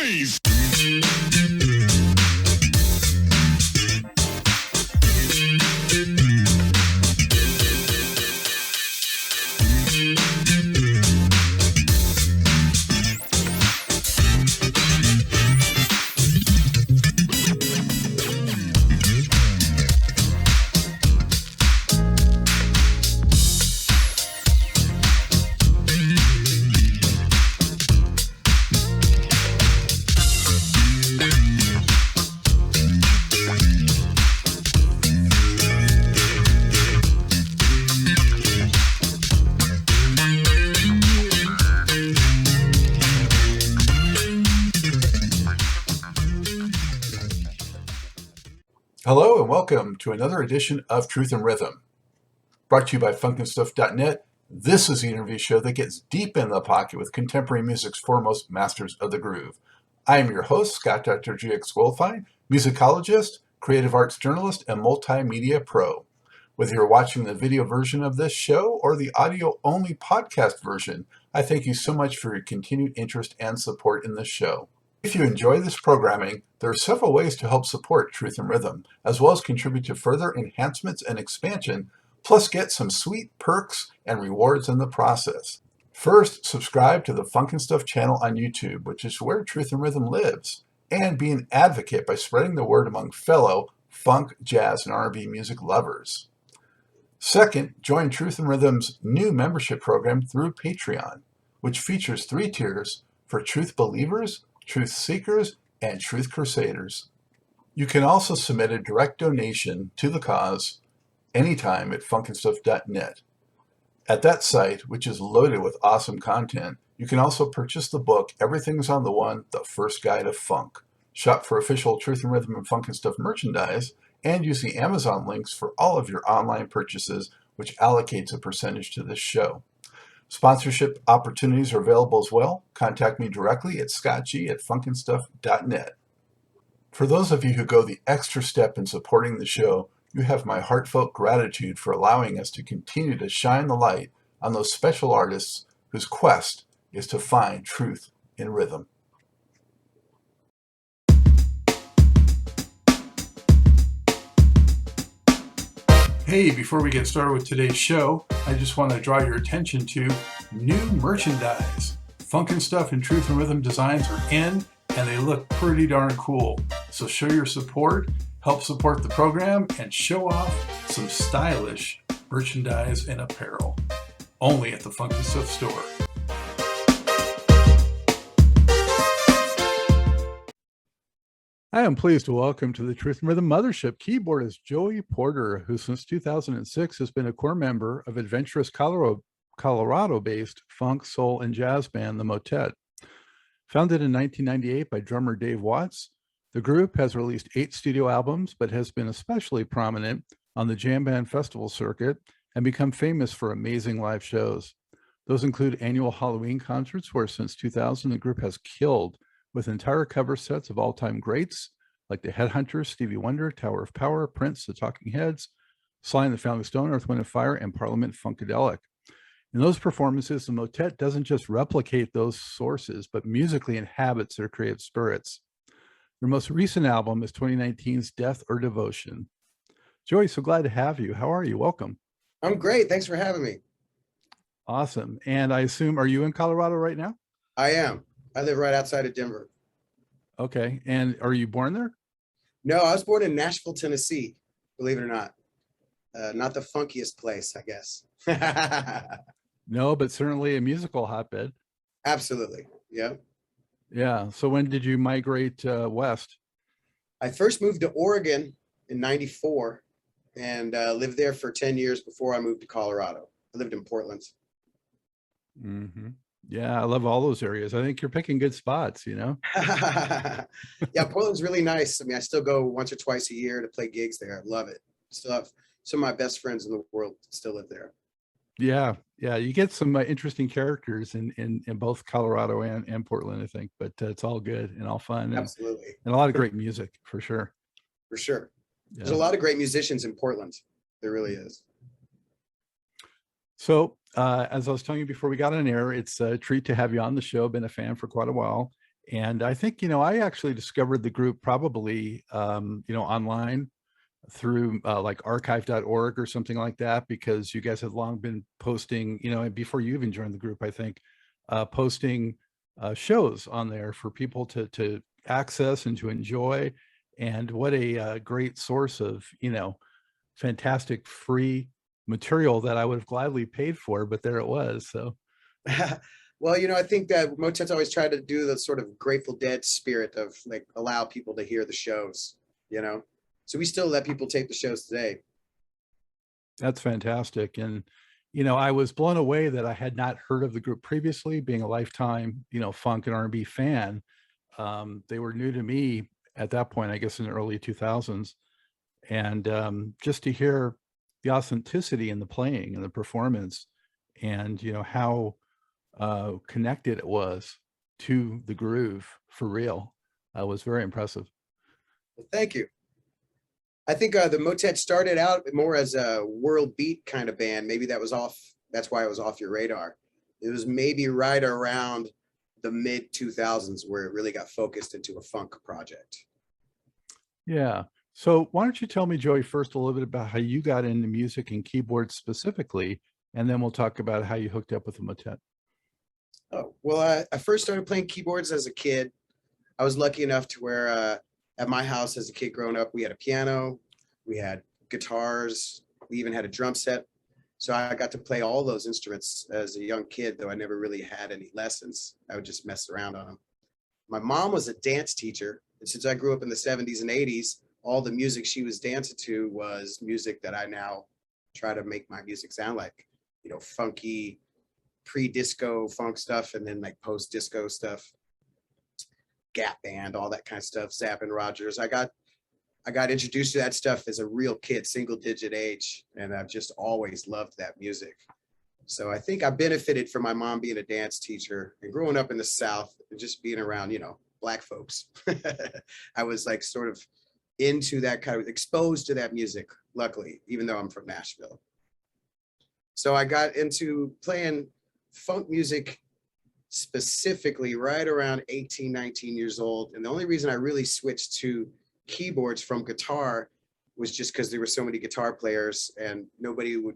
bass. Hello and welcome to another edition of Truth and Rhythm. Brought to you by funkinstuff.net, this is the interview show that gets deep in the pocket with contemporary music's foremost masters of the groove. I am your host, Scott Dr. GX Goldfine, musicologist, creative arts journalist, and multimedia pro. Whether you're watching the video version of this show or the audio-only podcast version, I thank you so much for your continued interest and support in this show. If you enjoy this programming, there are several ways to help support Truth and Rhythm, as well as contribute to further enhancements and expansion, plus get some sweet perks and rewards in the process. First, subscribe to the Funk and Stuff channel on YouTube, which is where Truth and Rhythm lives, and be an advocate by spreading the word among fellow funk, jazz, and R&B music lovers. Second, join Truth and Rhythm's new membership program through Patreon, which features 3 tiers for truth believers, truth seekers, and truth crusaders. You can also submit a direct donation to the cause anytime at funkinstuff.net. At that site, which is loaded with awesome content, you can also purchase the book Everything's on the One, The First Guide of Funk, shop for official Truth and Rhythm and Funk and Stuff merchandise, and use the Amazon links for all of your online purchases, which allocates a percentage to this show. Sponsorship opportunities are available as well. Contact me directly at scottg@funkinstuff.net. For those of you who go the extra step in supporting the show, you have my heartfelt gratitude for allowing us to continue to shine the light on those special artists whose quest is to find truth in rhythm. Hey, before we get started with today's show, I just want to draw your attention to new merchandise. Funk and Stuff and Truth and Rhythm designs are in, and they look pretty darn cool. So show your support, help support the program, and show off some stylish merchandise and apparel. Only at the Funk and Stuff store. I am pleased to welcome to the Truth and Rhythm Mothership keyboardist Joey Porter, who since 2006 has been a core member of adventurous Colorado-based funk, soul, and jazz band, the Motet. Founded in 1998 by drummer Dave Watts, the group has released 8 studio albums, but has been especially prominent on the jamband festival circuit and become famous for amazing live shows. Those include annual Halloween concerts, where since 2000 the group has killed with entire cover sets of all-time greats like the Headhunters, Stevie Wonder, Tower of Power, Prince, the Talking Heads, Sly the Family Stone, Earth, Wind & Fire, and Parliament-Funkadelic. In those performances, the Motet doesn't just replicate those sources, but musically inhabits their creative spirits. Their most recent album is 2019's Death or Devotion. Joey, so glad to have you. How are you? Welcome. I'm great. Thanks for having me. Awesome. And I assume, are you in Colorado right now? I am. I live right outside of Denver. Okay. And are you born there? No, I was born in Nashville, Tennessee, believe it or not. Not the funkiest place, I guess. No, but certainly a musical hotbed. Absolutely. Yeah. Yeah. So when did you migrate west? I first moved to Oregon in 94 and lived there for 10 years before I moved to Colorado. I lived in Portland. Mm-hmm. Yeah, I love all those areas. I think you're picking good spots, you know? Yeah, Portland's really nice. I mean, I still go once or twice a year to play gigs there. I love it. Still have some of my best friends in the world still live there. Yeah, yeah. You get some interesting characters in both Colorado and Portland, I think, but it's all good and all fun. Absolutely. And a lot of great music, for sure. For sure. Yeah. There's a lot of great musicians in Portland. There really is. So as I was telling you before we got on air, it's a treat to have you on the show. Been a fan for quite a while. And I think, I actually discovered the group probably, online through like archive.org or something like that, because you guys had long been posting, before you even joined the group, I think, posting shows on there for people to access and to enjoy. And what a great source of, fantastic free material that I would have gladly paid for, but there it was. So Well, I think that Motet's always tried to do the sort of Grateful Dead spirit of like allow people to hear the shows, you know. So we still let people tape the shows today. that's fantastic. And, I was blown away that I had not heard of the group previously, being a lifetime, funk and R&B fan. They were new to me at that point, I guess in the early 2000s. And just to hear the authenticity in the playing and the performance, and, how connected it was to the groove for real, was very impressive. Well, thank you. I think the Motet started out more as a world beat kind of band. Maybe that was off. That's why it was off your radar. It was maybe right around the mid 2000s where it really got focused into a funk project. Yeah. So why don't you tell me, Joey, first a little bit about how you got into music and keyboards specifically, and then we'll talk about how you hooked up with the Motet. Oh, well, I first started playing keyboards as a kid. I was lucky enough to where at my house as a kid growing up, we had a piano, we had guitars, we even had a drum set. So I got to play all those instruments as a young kid, though I never really had any lessons. I would just mess around on them. My mom was a dance teacher. And since I grew up in the 70s and 80s, all the music she was dancing to was music that I now try to make my music sound like, funky, pre-disco funk stuff, and then like post-disco stuff, Gap Band, all that kind of stuff, Zapp and Rogers. I got introduced to that stuff as a real kid, single digit age, and I've just always loved that music. So I think I benefited from my mom being a dance teacher and growing up in the South and just being around, Black folks. I was like sort of into that kind of exposed to that music, luckily, even though I'm from Nashville. So I got into playing funk music specifically right around 18, 19 years old. And the only reason I really switched to keyboards from guitar was just because there were so many guitar players and nobody would,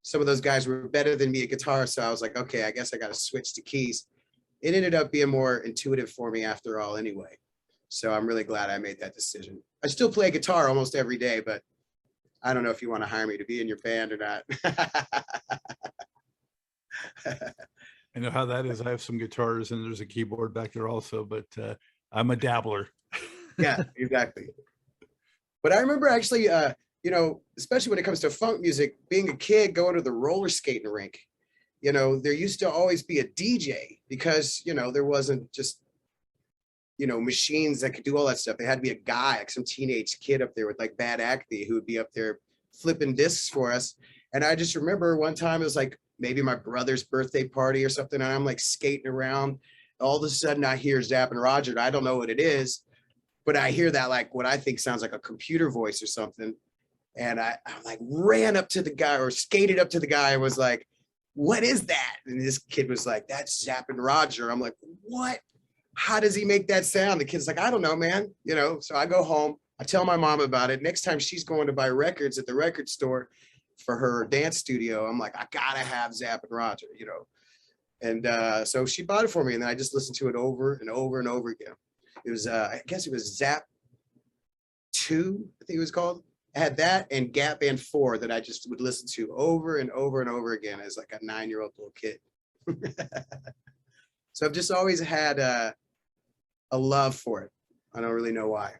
some of those guys were better than me at guitar. So I was like, okay, I guess I got to switch to keys. It ended up being more intuitive for me after all anyway. So I'm really glad I made that decision. I still play guitar almost every day, but I don't know if you want to hire me to be in your band or not. I know how that is. I have some guitars and there's a keyboard back there also, but I'm a dabbler. Yeah, exactly. But I remember actually, especially when it comes to funk music, being a kid going to the roller skating rink, there used to always be a DJ because, there wasn't just, machines that could do all that stuff. There had to be a guy, like some teenage kid up there with like bad acne who would be up there flipping discs for us. And I just remember one time it was like maybe my brother's birthday party or something, and I'm like skating around. All of a sudden I hear Zapp and Roger. I don't know what it is, but I hear that like what I think sounds like a computer voice or something. And I like ran up to the guy or skated up to the guy and was like, what is that? And this kid was like, that's Zapp and Roger. I'm like, what? How does he make that sound? The kid's like, I don't know, man. So I go home. I tell my mom about it. Next time she's going to buy records at the record store for her dance studio, I'm like, I gotta have Zapp and Roger, And so she bought it for me, and then I just listened to it over and over and over again. It was, I guess it was Zapp 2, I think it was called. I had that and Gap Band 4 that I just would listen to over and over and over again as like a 9-year-old little kid. So I've just always had a love for it. I don't really know why.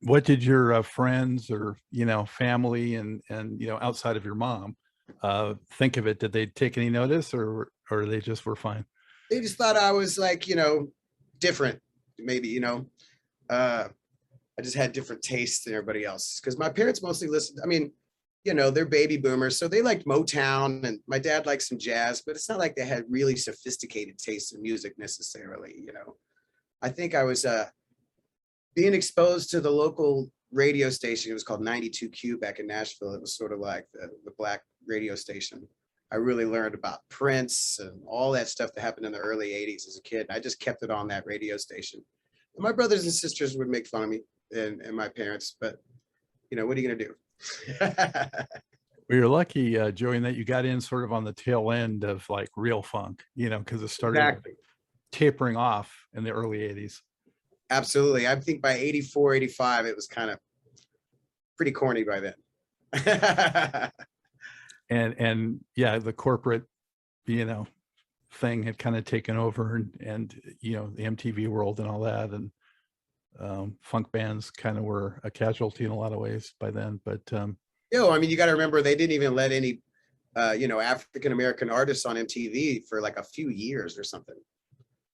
What did your friends or family and outside of your mom think of it? Did they take any notice, or they just were fine? They just thought I was like different, maybe. I just had different tastes than everybody else because my parents mostly listened. I mean, they're baby boomers, so they liked Motown, and my dad liked some jazz, but it's not like they had really sophisticated tastes in music necessarily. I think I was being exposed to the local radio station. It was called 92Q back in Nashville. It was sort of like the black radio station. I really learned about Prince and all that stuff that happened in the early 80s as a kid. I just kept it on that radio station. And my brothers and sisters would make fun of me and my parents, but you know, what are you going to do? Well, you're lucky, Joey, in that you got in sort of on the tail end of like real funk, you know, because it started Exactly. tapering off in the early 80s. Absolutely. I think by 84, 85, it was kind of pretty corny by then. And yeah, the corporate, you know, thing had kind of taken over, and you know, the MTV world and all that, and funk bands kind of were a casualty in a lot of ways by then. But I mean, you got to remember they didn't even let any, you know, African American artists on MTV for like a few years or something.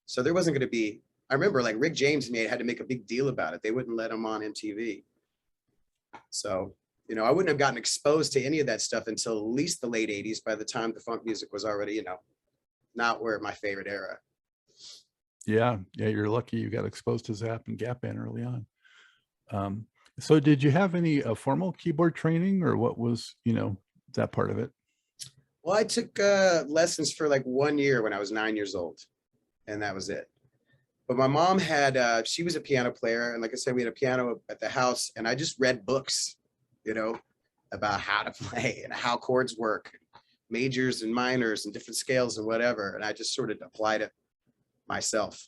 So there wasn't going to be. I remember like Rick James had to make a big deal about it. They wouldn't let him on MTV. So, you know, I wouldn't have gotten exposed to any of that stuff until at least the late 80s, by the time the funk music was already, you know, not where my favorite era. yeah, you're lucky you got exposed to Zap and Gap Band early on. So did you have any formal keyboard training, or what was, you know, that part of it? Well, I took lessons for like 1 year when I was 9 years old, and that was it. But my mom had, she was a piano player. And like I said, we had a piano at the house, and I just read books, you know, about how to play and how chords work, majors and minors and different scales and whatever. And I just sort of applied it myself.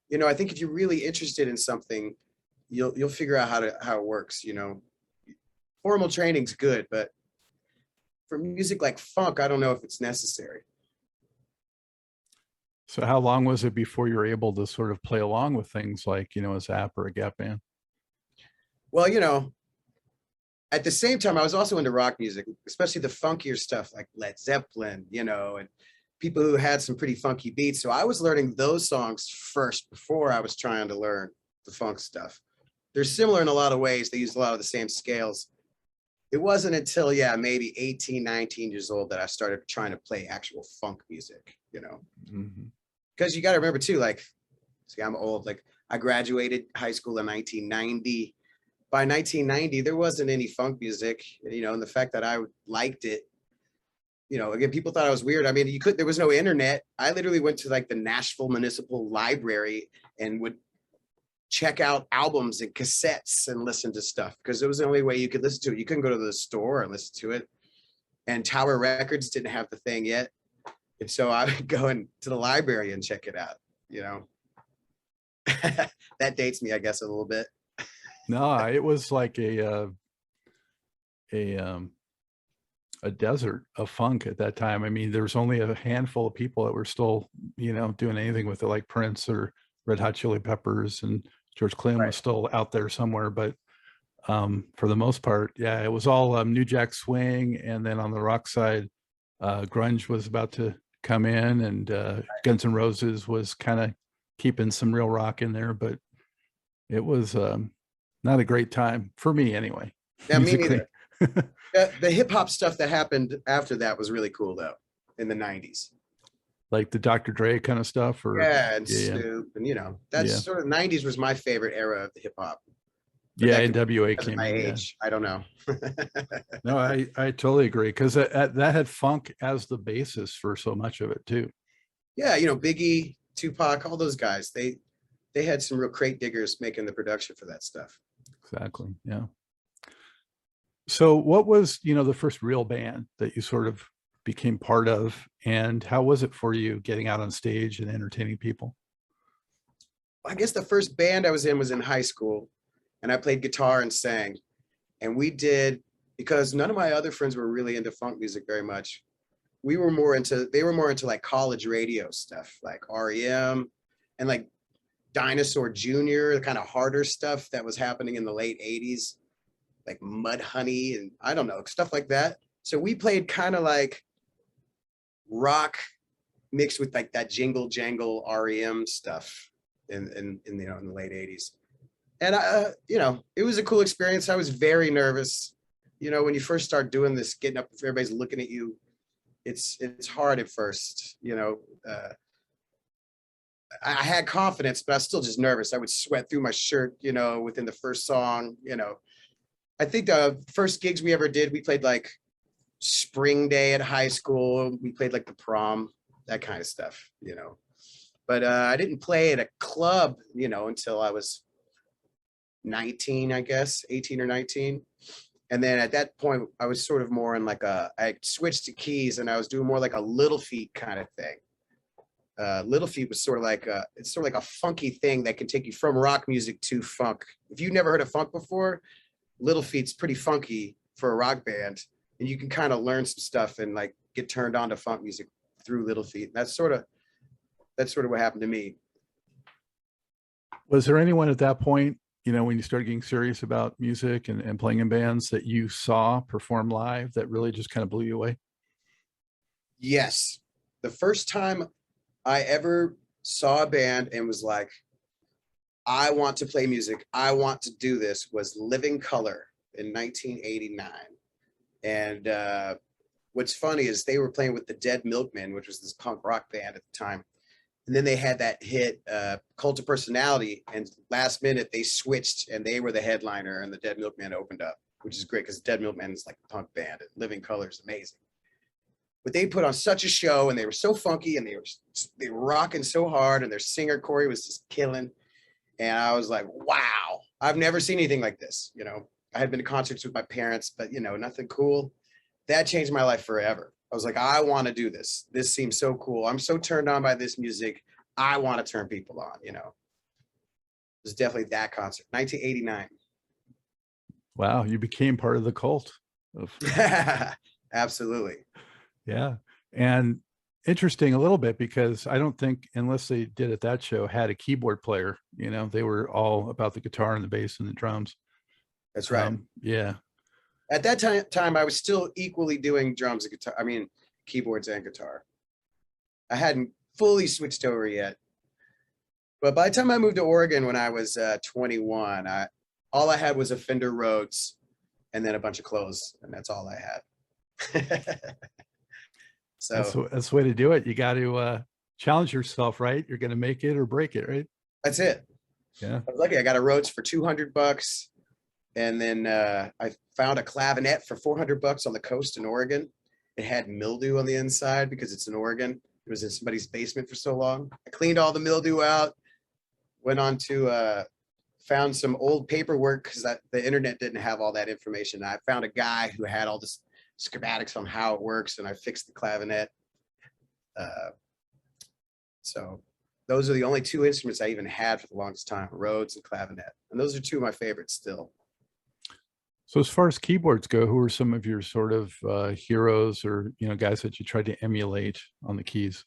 You know, I think if you're really interested in something, you'll figure out how it works, you know. Formal training's good, but for music like funk, I don't know if it's necessary. So how long was it before you were able to sort of play along with things like, you know, a Zap or a Gap Band? Well, you know, at the same time, I was also into rock music, especially the funkier stuff like Led Zeppelin, you know, and people who had some pretty funky beats. So I was learning those songs first before I was trying to learn the funk stuff. They're similar in a lot of ways. They use a lot of the same scales. It wasn't until, yeah, maybe 18, 19 years old that I started trying to play actual funk music, you know. Because you got to remember too, like, see, I'm old. Like, I graduated high school in 1990. By 1990, there wasn't any funk music, you know, and the fact that I liked it, you know, again, people thought I was weird. I mean, there was no internet. I literally went to like the Nashville Municipal Library and would check out albums and cassettes and listen to stuff, because it was the only way you could listen to it. You couldn't go to the store and listen to it. And Tower Records didn't have the thing yet. And so I would go into the library and check it out, you know. That dates me, I guess, a little bit. No, it was like a desert of funk at that time. I mean, there was only a handful of people that were still, you know, doing anything with it, like Prince or Red Hot Chili Peppers, and George Clinton was still out there somewhere. But for the most part, yeah, it was all New Jack Swing. And then on the rock side, grunge was about to come in, and Guns N' Roses was kind of keeping some real rock in there. But it was not a great time for me anyway. Yeah, me neither. The hip hop stuff that happened after that was really cool though, in the 90s. Like the Dr. Dre kind of stuff, or and Snoop, and you know, that's sort of 90s was my favorite era of the hip hop. Yeah, NWA came my in. age, I don't know. No, I totally agree, because that had funk as the basis for so much of it too. Yeah, you know, Biggie, Tupac, all those guys, they had some real crate diggers making the production for that stuff. Exactly. Yeah. So what was, you know, the first real band that you sort of became part of, and how was it for you getting out on stage and entertaining people? I guess the first band I was in high school, and I played guitar and sang. And we did, because none of my other friends were really into funk music very much. They were more into like college radio stuff, like REM and like Dinosaur Jr., the kind of harder stuff that was happening in the late 80s, like Mudhoney and I don't know, stuff like that. So we played kind of like rock mixed with like that jingle jangle REM stuff in you know, in the late 80s. And you know, it was a cool experience. I was very nervous. You know, when you first start doing this, getting up, if everybody's looking at you, it's hard at first, you know. I had confidence, but I was still just nervous. I would sweat through my shirt, you know, within the first song, you know. I think the first gigs we ever did, we played like spring day at high school. We played like the prom, that kind of stuff, you know. But I didn't play at a club, you know, until I was 19, I guess, 18 or 19. And then at that point, I was sort of more in like I switched to keys and I was doing more like a Little Feat kind of thing. Little Feat was sort of like it's sort of like a funky thing that can take you from rock music to funk. If you've never heard of funk before, Little Feat's pretty funky for a rock band, and you can kind of learn some stuff and like get turned on to funk music through Little Feat. That's sort of what happened to me. Was there anyone at that point, you know, when you started getting serious about music and playing in bands that you saw perform live that really just kind of blew you away? Yes. The first time I ever saw a band and was like, I want to play music, I want to do this, was Living Colour in 1989. And what's funny is they were playing with the Dead Milkmen, which was this punk rock band at the time. And then they had that hit, Cult of Personality, and last minute they switched and they were the headliner and the Dead Milkmen opened up, which is great because Dead Milkmen is like a punk band and Living Colour is amazing. But they put on such a show and they were so funky and they were rocking so hard and their singer Corey was just killing. And I was like, wow, I've never seen anything like this. You know, I had been to concerts with my parents, but you know, nothing cool. That changed my life forever. I was like, I want to do this. This seems so cool. I'm so turned on by this music. I want to turn people on, you know. It was definitely that concert, 1989. Wow, you became part of the cult of Absolutely. yeah. And interesting a little bit because I don't think, unless they did at that show, had a keyboard player. You know, they were all about the guitar and the bass and the drums. That's right. Yeah. At that time, I was still equally doing drums and guitar. I mean, keyboards and guitar. I hadn't fully switched over yet. But by the time I moved to Oregon when I was 21, all I had was a Fender Rhodes and then a bunch of clothes, and that's all I had. So that's the way to do it. You got to challenge yourself, right? You're going to make it or break it, right? That's it. Yeah. I was lucky. I got a Rhodes for $200, and then I found a clavinet for $400 on the coast in Oregon. It had mildew on the inside because it's in Oregon. It was in somebody's basement for so long. I cleaned all the mildew out. Went on to found some old paperwork because the internet didn't have all that information. I found a guy who had all this schematics on how it works, and I fixed the clavinet. So those are the only two instruments I even had for the longest time, Rhodes and clavinet. And those are two of my favorites still. So as far as keyboards go, who are some of your sort of heroes or, you know, guys that you tried to emulate on the keys?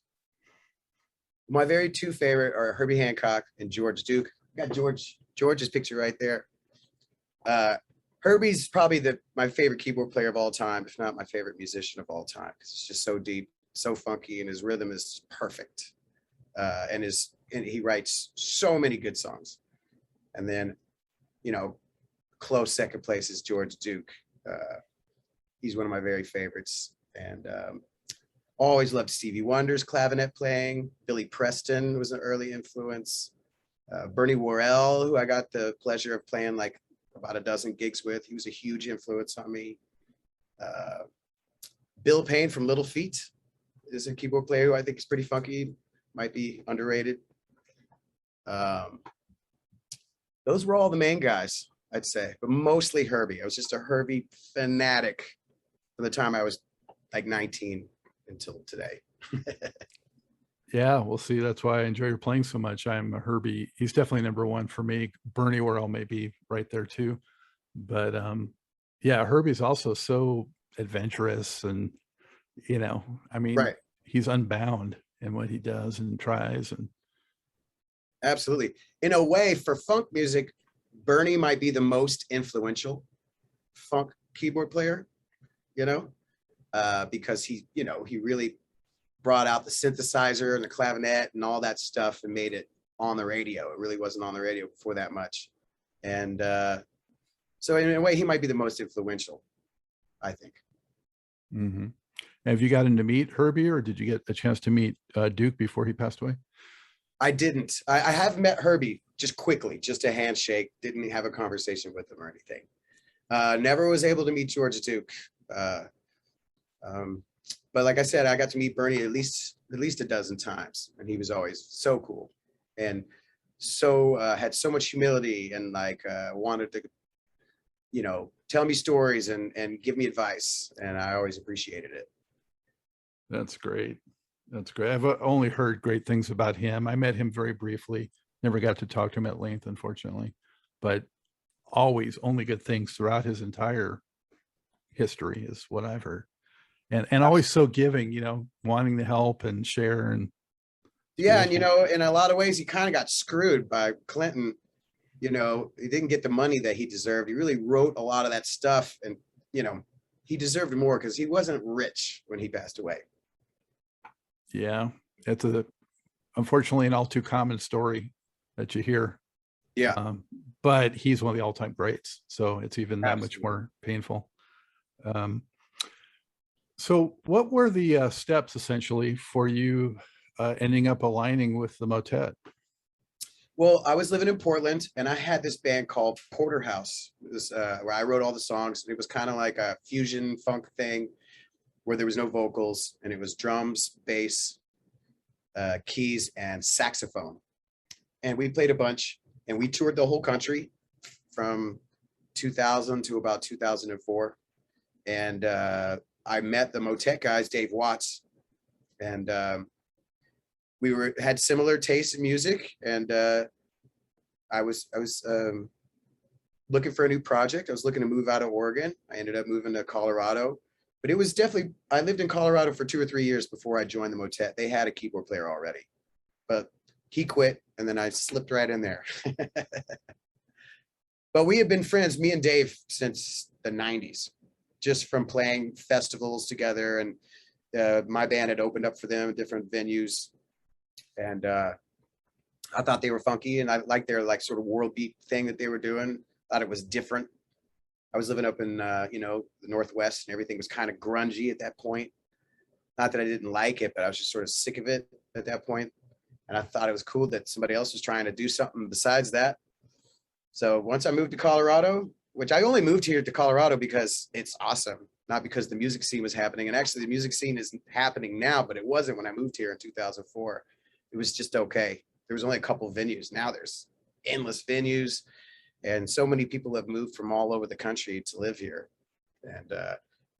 My very two favorite are Herbie Hancock and George Duke. I got George's picture right there. Herbie's probably my favorite keyboard player of all time, if not my favorite musician of all time, because it's just so deep, so funky, and his rhythm is perfect. And he writes so many good songs. And then, you know, close second place is George Duke. He's one of my very favorites. And always loved Stevie Wonder's clavinet playing. Billy Preston was an early influence. Bernie Worrell, who I got the pleasure of playing like about a dozen gigs with. He was a huge influence on me. Bill Payne from Little Feat is a keyboard player who I think is pretty funky, might be underrated. Those were all the main guys, I'd say, but mostly Herbie. I was just a Herbie fanatic from the time I was like 19 until today. Yeah, we'll see. That's why I enjoy your playing so much. I'm a Herbie. He's definitely number one for me. Bernie Worrell may be right there too. But yeah, Herbie's also so adventurous and, you know, I mean, Right. He's unbound in what he does and tries. And absolutely. In a way, for funk music, Bernie might be the most influential funk keyboard player, you know, because he really brought out the synthesizer and the clavinet and all that stuff and made it on the radio. It really wasn't on the radio before that much. And so in a way, he might be the most influential, I think. mm-hmm. Have you gotten to meet Herbie, or did you get a chance to meet Duke before he passed away? I didn't. I have met Herbie just quickly, just a handshake, didn't have a conversation with him or anything. Never was able to meet George Duke. But like I said, I got to meet Bernie at least a dozen times, and he was always so cool, and so had so much humility, and like wanted to, tell me stories and give me advice, and I always appreciated it. That's great. That's great. I've only heard great things about him. I met him very briefly. Never got to talk to him at length, unfortunately, but always only good things throughout his entire history is what I've heard. And always so giving, wanting to help and share. And yeah, and in a lot of ways, he kind of got screwed by Clinton. He didn't get the money that he deserved. He really wrote a lot of that stuff, and he deserved more because he wasn't rich when he passed away. Yeah, it's unfortunately an all too common story that you hear. Yeah, but he's one of the all-time greats, so it's even that absolutely. much more painful. So what were the steps essentially for you ending up aligning with the Motet? Well, I was living in Portland, and I had this band called Porterhouse. It was where I wrote all the songs. It was kind of like a fusion funk thing where there was no vocals, and it was drums, bass, keys, and saxophone. And we played a bunch, and we toured the whole country from 2000 to about 2004. And I met the Motet guys, Dave Watts, and we had similar tastes in music. And I was looking for a new project. I was looking to move out of Oregon. I ended up moving to Colorado, but it was definitely, I lived in Colorado for 2 or 3 years before I joined the Motet. They had a keyboard player already, but he quit, and then I slipped right in there. But we had been friends, me and Dave, since the 90s, just from playing festivals together. And my band had opened up for them at different venues. And I thought they were funky, and I liked their like sort of world beat thing that they were doing. Thought it was different. I was living up in the Northwest, and everything was kind of grungy at that point. Not that I didn't like it, but I was just sort of sick of it at that point. And I thought it was cool that somebody else was trying to do something besides that. So once I moved to Colorado, which I only moved here to Colorado because it's awesome, not because the music scene was happening. And actually the music scene is happening now, but it wasn't when I moved here in 2004. It was just okay. There was only a couple of venues. Now there's endless venues, and so many people have moved from all over the country to live here. And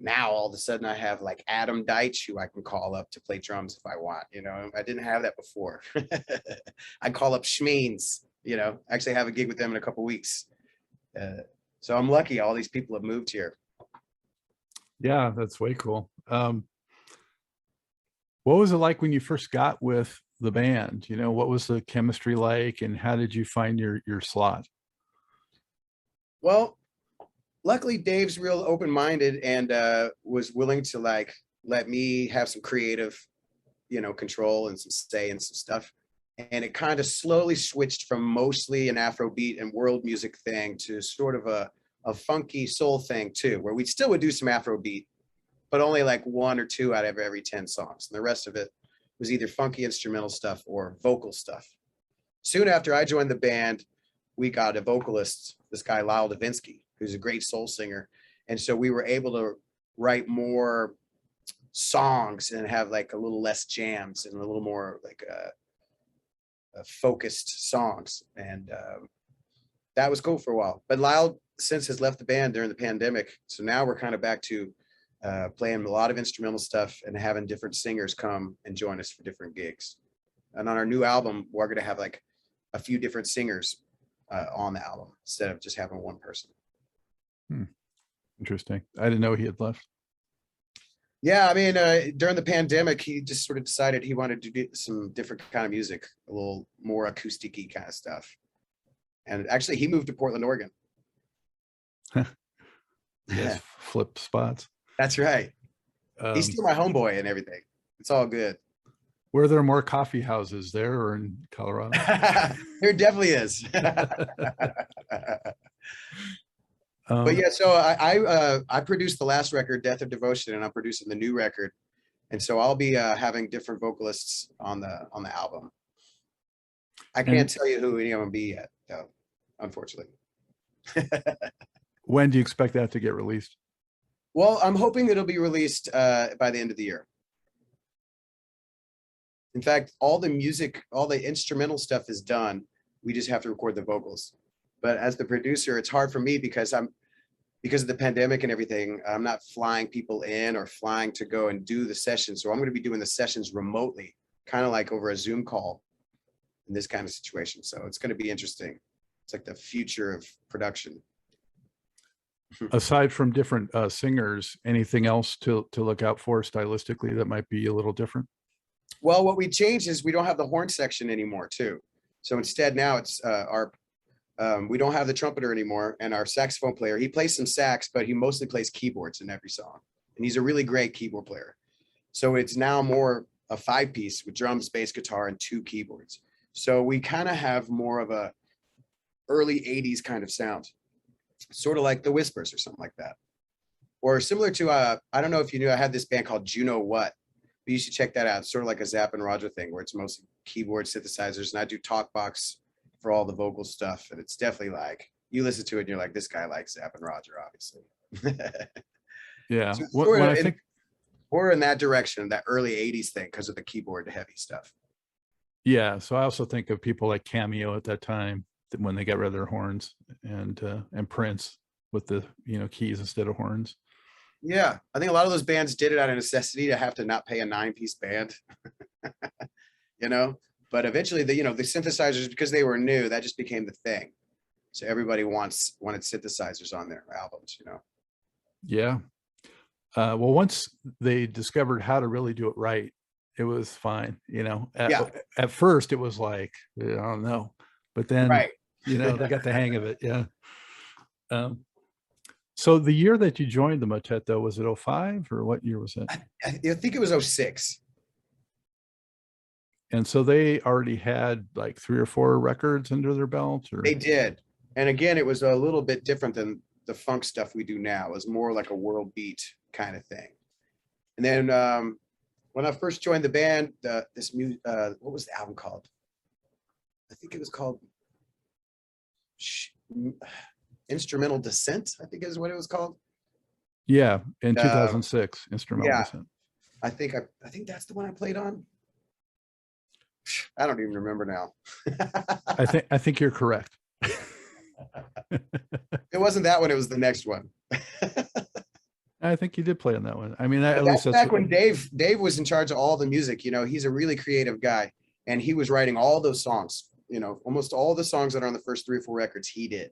now all of a sudden I have like Adam Deitch, who I can call up to play drums if I want. I didn't have that before. I call up Schmeens, actually have a gig with them in a couple of weeks. So I'm lucky all these people have moved here. Yeah, that's way cool. What was it like when you first got with the band? What was the chemistry like, and how did you find your slot? Well, luckily Dave's real open-minded and was willing to like let me have some creative, control and some say and some stuff. And it kind of slowly switched from mostly an Afrobeat and world music thing to sort of a funky soul thing too, where we still would do some Afrobeat, but only like 1 or 2 out of every 10 songs. And the rest of it was either funky instrumental stuff or vocal stuff. Soon after I joined the band, we got a vocalist, this guy Lyle Davinsky, who's a great soul singer. And so we were able to write more songs and have like a little less jams and a little more like focused songs. And that was cool for a while. But Lyle since has left the band during the pandemic. So now we're kind of back to playing a lot of instrumental stuff and having different singers come and join us for different gigs. And on our new album, we're going to have like a few different singers on the album instead of just having one person. Interesting. I didn't know he had left. Yeah, I mean, during the pandemic, he just sort of decided he wanted to do some different kind of music, a little more acoustic-y kind of stuff. And actually, he moved to Portland, Oregon. Yes, flip spots. That's right. He's still my homeboy and everything. It's all good. Were there more coffee houses there or in Colorado? There definitely is. But yeah, so I produced the last record, Death of Devotion, and I'm producing the new record. And so I'll be having different vocalists on the album. I can't tell you who any of them be yet, though, unfortunately. When do you expect that to get released? Well, I'm hoping it'll be released by the end of the year. In fact, all the music, all the instrumental stuff is done. We just have to record the vocals. But as the producer, it's hard for me because because of the pandemic and everything, I'm not flying people in or flying to go and do the sessions. So I'm going to be doing the sessions remotely, kind of like over a Zoom call in this kind of situation. So it's going to be interesting. It's like the future of production. Aside from different singers, anything else to look out for stylistically that might be a little different? Well, what we changed is we don't have the horn section anymore too. So instead now it's we don't have the trumpeter anymore, and our saxophone player, he plays some sax, but he mostly plays keyboards in every song. And he's a really great keyboard player. So it's now more a 5-piece with drums, bass, guitar, and 2 keyboards. So we kind of have more of a early 80s kind of sound, sort of like the Whispers or something like that. Or similar to, I don't know if you knew, I had this band called Juno What, but you should check that out. It's sort of like a Zapp and Roger thing where it's mostly keyboard synthesizers, and I do talk box for all the vocal stuff. And it's definitely like, you listen to it and you're like, this guy likes Zapp and Roger, obviously. Yeah. So I think or in that direction, that early 80s thing, because of the keyboard heavy stuff. yeah. So I also think of people like Cameo at that time when they got rid of their horns, and Prince with the keys instead of horns. Yeah, I think a lot of those bands did it out of necessity to have to not pay a 9-piece band. But eventually the synthesizers, because they were new, that just became the thing. So everybody wanted synthesizers on their albums. Yeah. Well, once they discovered how to really do it right, it was fine. At first it was like, I don't know, but then Right. they got the hang of it. Yeah. So the year that you joined the Motet, though, was it 05 or what year was it? I think it was 06. And so they already had like 3 or 4 records under their belt, or They did. And again, it was a little bit different than the funk stuff we do now. It was more like a world beat kind of thing. And then when I first joined the band, what was the album called? I think it was called Instrumental Descent, I think is what it was called. Yeah, in 2006, Instrumental Descent. I think that's the one I played on. I don't even remember now. I think you're correct. It wasn't that one, it was the next one. I think you did play on that one. I mean, at that's least back when Dave was in charge of all the music. He's a really creative guy, and he was writing all those songs. Almost all the songs that are on the first 3 or 4 records he did.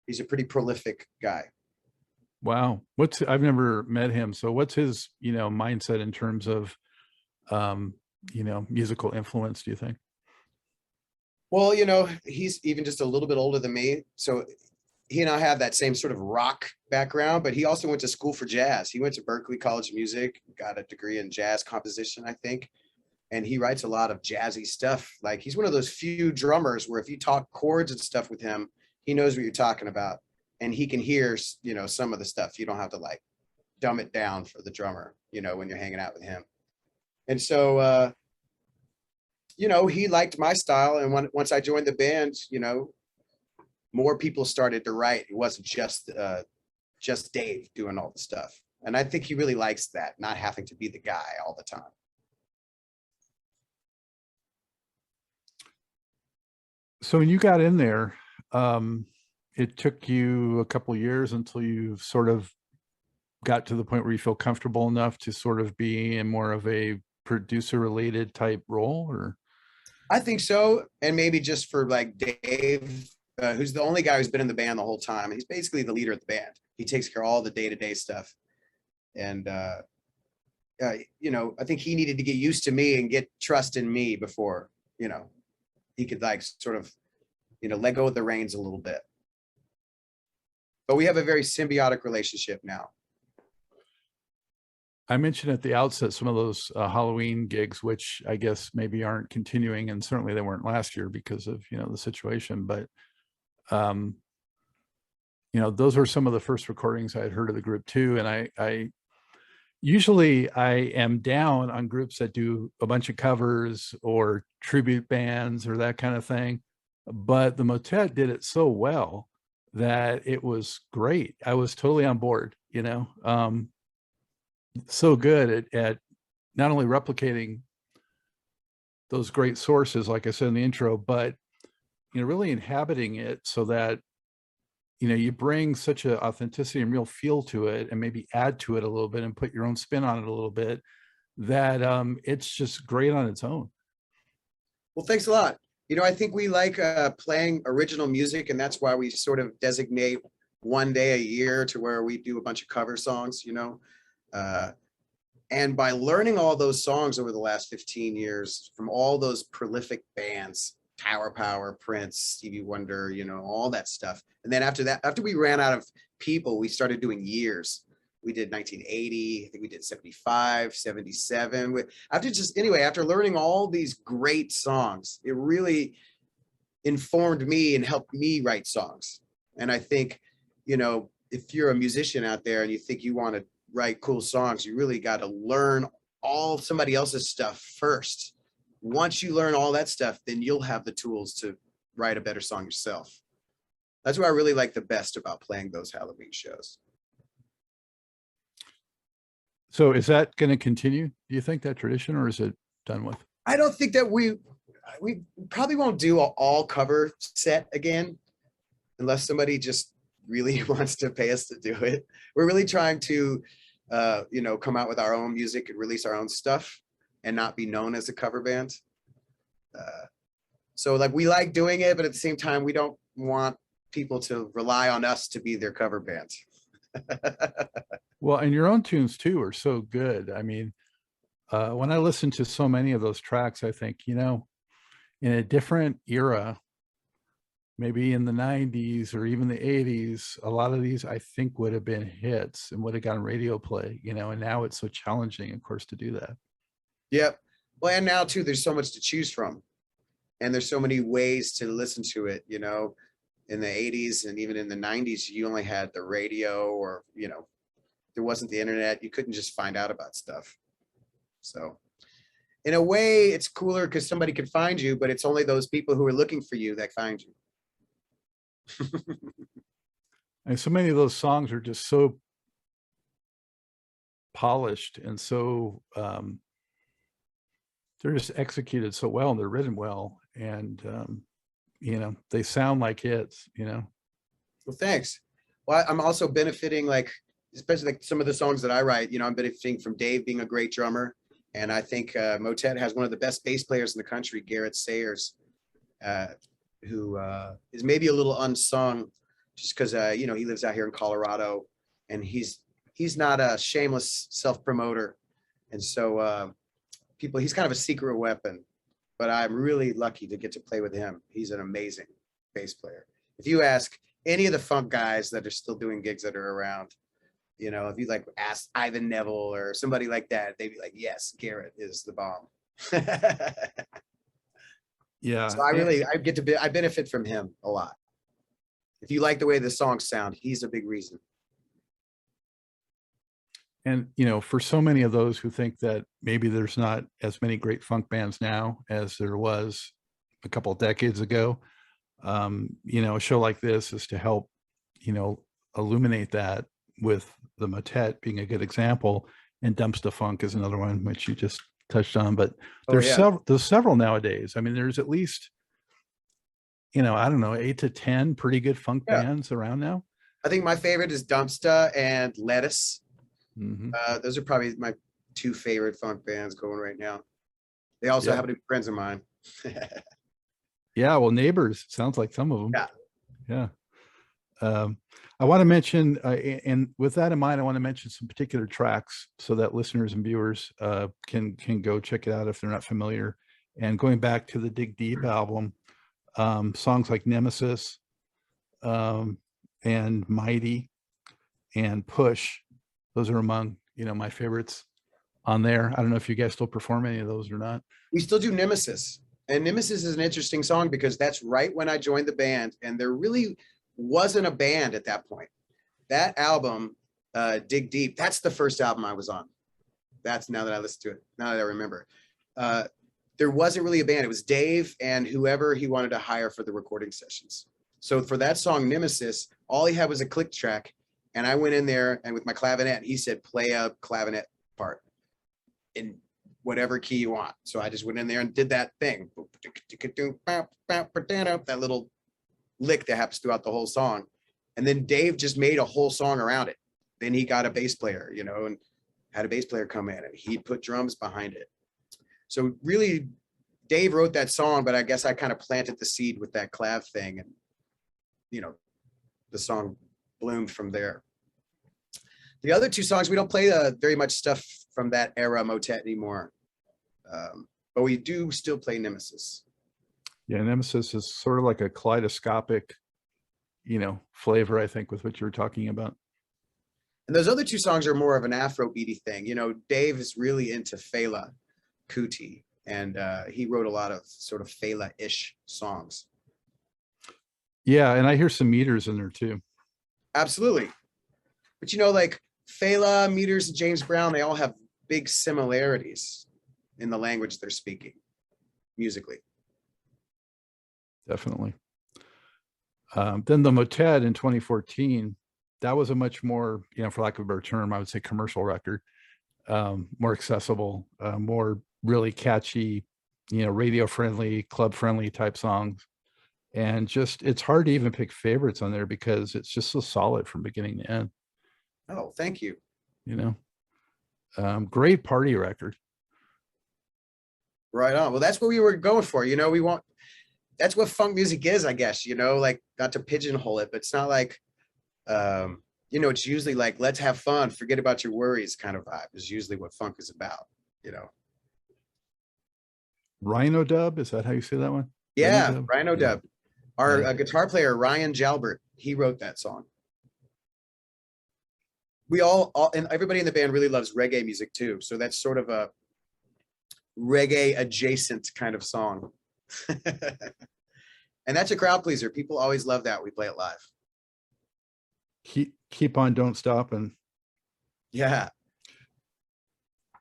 He's a pretty prolific guy. Wow. I've never met him. So what's his, mindset in terms of, musical influence, do you think? Well, he's even just a little bit older than me. So he and I have that same sort of rock background, but he also went to school for jazz. He went to Berklee College of Music, got a degree in jazz composition, I think. And he writes a lot of jazzy stuff. Like, he's one of those few drummers where if you talk chords and stuff with him, he knows what you're talking about, and he can hear, some of the stuff. You don't have to like dumb it down for the drummer, when you're hanging out with him. And so, he liked my style. And once I joined the band, more people started to write. It wasn't just Dave doing all the stuff. And I think he really likes that, not having to be the guy all the time. So when you got in there, it took you a couple of years until you sort of got to the point where you feel comfortable enough to sort of be in more of a producer related type role, or? I think so. And maybe just for like Dave, who's the only guy who's been in the band the whole time. He's basically the leader of the band. He takes care of all the day-to-day stuff. And, I think he needed to get used to me and get trust in me before, he could like sort of, let go of the reins a little bit. But we have a very symbiotic relationship now. I mentioned at the outset some of those Halloween gigs, which I guess maybe aren't continuing, and certainly they weren't last year because of the situation. But those were some of the first recordings I had heard of the group too. And I usually am down on groups that do a bunch of covers or tribute bands or that kind of thing. But the Motet did it so well that it was great. I was totally on board. you know, so good at not only replicating those great sources, like I said in the intro, but, you know, really inhabiting it so that, you know, you bring such a authenticity and real feel to it and maybe add to it a little bit and put your own spin on it a little bit that it's just great on its own. Well, thanks a lot. You know, I think we like playing original music, and that's why we sort of designate one day a year to where we do a bunch of cover songs, you know. And by learning all those songs over the last 15 years from all those prolific bands, Tower Power, Prince, Stevie Wonder, you know, all that stuff. And then after that, after we ran out of people, we started doing years. We did 1980, I think we did 75, 77. After learning all these great songs, it really informed me and helped me write songs. And I think, you know, if you're a musician out there and you think you want to write cool songs, you really got to learn all somebody else's stuff first. Once you learn all that stuff, then you'll have the tools to write a better song yourself. That's what I really like the best about playing those Halloween shows. So is that going to continue, do you think, that tradition, or is it done with? I don't think that we probably won't do an all cover set again unless somebody just really wants to pay us to do it. We're really trying to you know, come out with our own music and release our own stuff and not be known as a cover band. So like, we like doing it, but at the same time, we don't want people to rely on us to be their cover band. Well, and your own tunes too are so good. I mean, when I listen to so many of those tracks, I think, you know, in a different era, maybe in the 90s or even the 80s, a lot of these I think would have been hits and would have gotten radio play, you know, and now it's so challenging, of course, to do that. Yep. Well, and now too, there's so much to choose from. And there's so many ways to listen to it, you know. In the 80s and even in the 90s, you only had the radio, or, you know, there wasn't the internet. You couldn't just find out about stuff. So in a way, it's cooler because somebody could find you, but it's only those people who are looking for you that find you. And so many of those songs are just so polished and so they're just executed so well and they're written well, and you know, they sound like hits, you know. Well, thanks. Well, I'm also benefiting, like, especially like some of the songs that I write, you know, I'm benefiting from Dave being a great drummer. And I think Motet has one of the best bass players in the country, Garrett Sayers, who is maybe a little unsung just because, you know, he lives out here in Colorado, and he's not a shameless self-promoter. And so he's kind of a secret weapon, but I'm really lucky to get to play with him. He's an amazing bass player. If you ask any of the funk guys that are still doing gigs that are around, you know, if you like ask Ivan Neville or somebody like that, they'd be like, yes, Garrett is the bomb. Yeah. So I benefit from him a lot. If you like the way the songs sound, he's a big reason. And, you know, for so many of those who think that maybe there's not as many great funk bands now as there was a couple of decades ago, you know, a show like this is to help, you know, illuminate that, with the Motet being a good example, and Dumpsta Funk is another one which you just touched on. But there's several nowadays. I mean, there's at least, you know, I don't know, 8 to 10 pretty good funk bands around now. I think my favorite is Dumpsta and Lettuce. Mm-hmm. Those are probably my two favorite funk bands going right now. They also happen to be friends of mine. Yeah, well, Neighbors sounds like some of them. Yeah. I want to mention, and with that in mind, I want to mention some particular tracks so that listeners and viewers can go check it out if they're not familiar. And going back to the Dig Deep album, songs like Nemesis and Mighty and Push, those are among, you know, my favorites on there. I don't know if you guys still perform any of those or not. We still do Nemesis. And Nemesis is an interesting song because that's right when I joined the band, and there really wasn't a band at that point. That album, Dig Deep, that's the first album I was on. That's, now that I listen to it, now that I remember. There wasn't really a band. It was Dave and whoever he wanted to hire for the recording sessions. So for that song, Nemesis, all he had was a click track, And I went in there and with my clavinet, he said, play a clavinet part in whatever key you want. So I just went in there and did that thing. That little lick that happens throughout the whole song. And then Dave just made a whole song around it. Then he got a bass player, you know, and had a bass player come in and he put drums behind it. So really, Dave wrote that song, but I guess I kind of planted the seed with that clav thing, and you know, the song bloomed from there. The other two songs, we don't play very much stuff from that era Motet anymore, but we do still play Nemesis. Yeah, Nemesis is sort of like a kaleidoscopic, you know, flavor, I think, with what you were talking about. And those other two songs are more of an Afrobeaty thing. You know, Dave is really into Fela Kuti, and he wrote a lot of sort of Fela-ish songs. Yeah, and I hear some meters in there too. Absolutely. But you know, like Fela, Meters, and James Brown, they all have big similarities in the language they're speaking musically. Definitely. Then the Motet in 2014, that was a much more, you know, for lack of a better term, I would say commercial record, more accessible, more really catchy, you know, radio friendly, club friendly type songs. And just, it's hard to even pick favorites on there because it's just so solid from beginning to end. Oh, thank you. You know, great party record. Right on. Well, that's what we were going for. You know, that's what funk music is, I guess, you know, like not to pigeonhole it, but it's not like, you know, it's usually like, let's have fun, forget about your worries kind of vibe is usually what funk is about, you know. Rhino Dub, is that how you say that one? Yeah, Rhino Dub. Our Yeah. guitar player, Ryan Jalbert, he wrote that song. We all, and everybody in the band really loves reggae music too. So that's sort of a reggae adjacent kind of song. And that's a crowd pleaser. People always love that. We play it live. Keep on, don't stop. And yeah,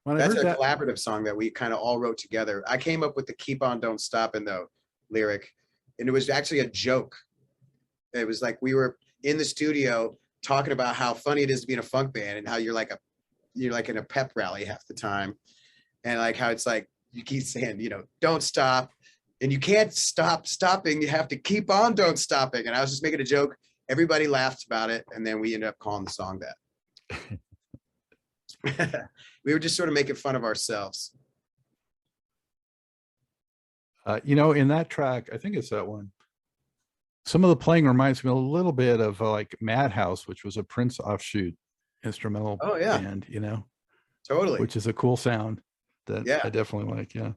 when that's I heard a that, collaborative song that we kind of all wrote together. I came up with the keep on, don't stop in the lyric. And it was actually a joke. It was like we were in the studio talking about how funny it is to be in a funk band and how you're like in a pep rally half the time. And like how it's like, you keep saying, you know, don't stop. And you can't stop stopping. You have to keep on don't stopping. And I was just making a joke. Everybody laughed about it. And then we ended up calling the song that. We were just sort of making fun of ourselves. you know, in that track, I think it's that one. Some of the playing reminds me a little bit of like Madhouse, which was a Prince offshoot instrumental band, you know, Totally. which is a cool sound that Yeah. I definitely like. Yeah.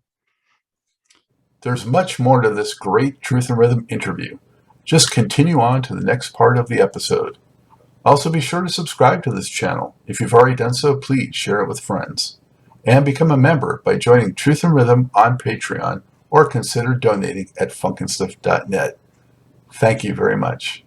There's much more to this great Truth and Rhythm interview. Just continue on to the next part of the episode. Also, be sure to subscribe to this channel. If you've already done so, please share it with friends. And become a member by joining Truth and Rhythm on Patreon or consider donating at funkandstuff.net. Thank you very much.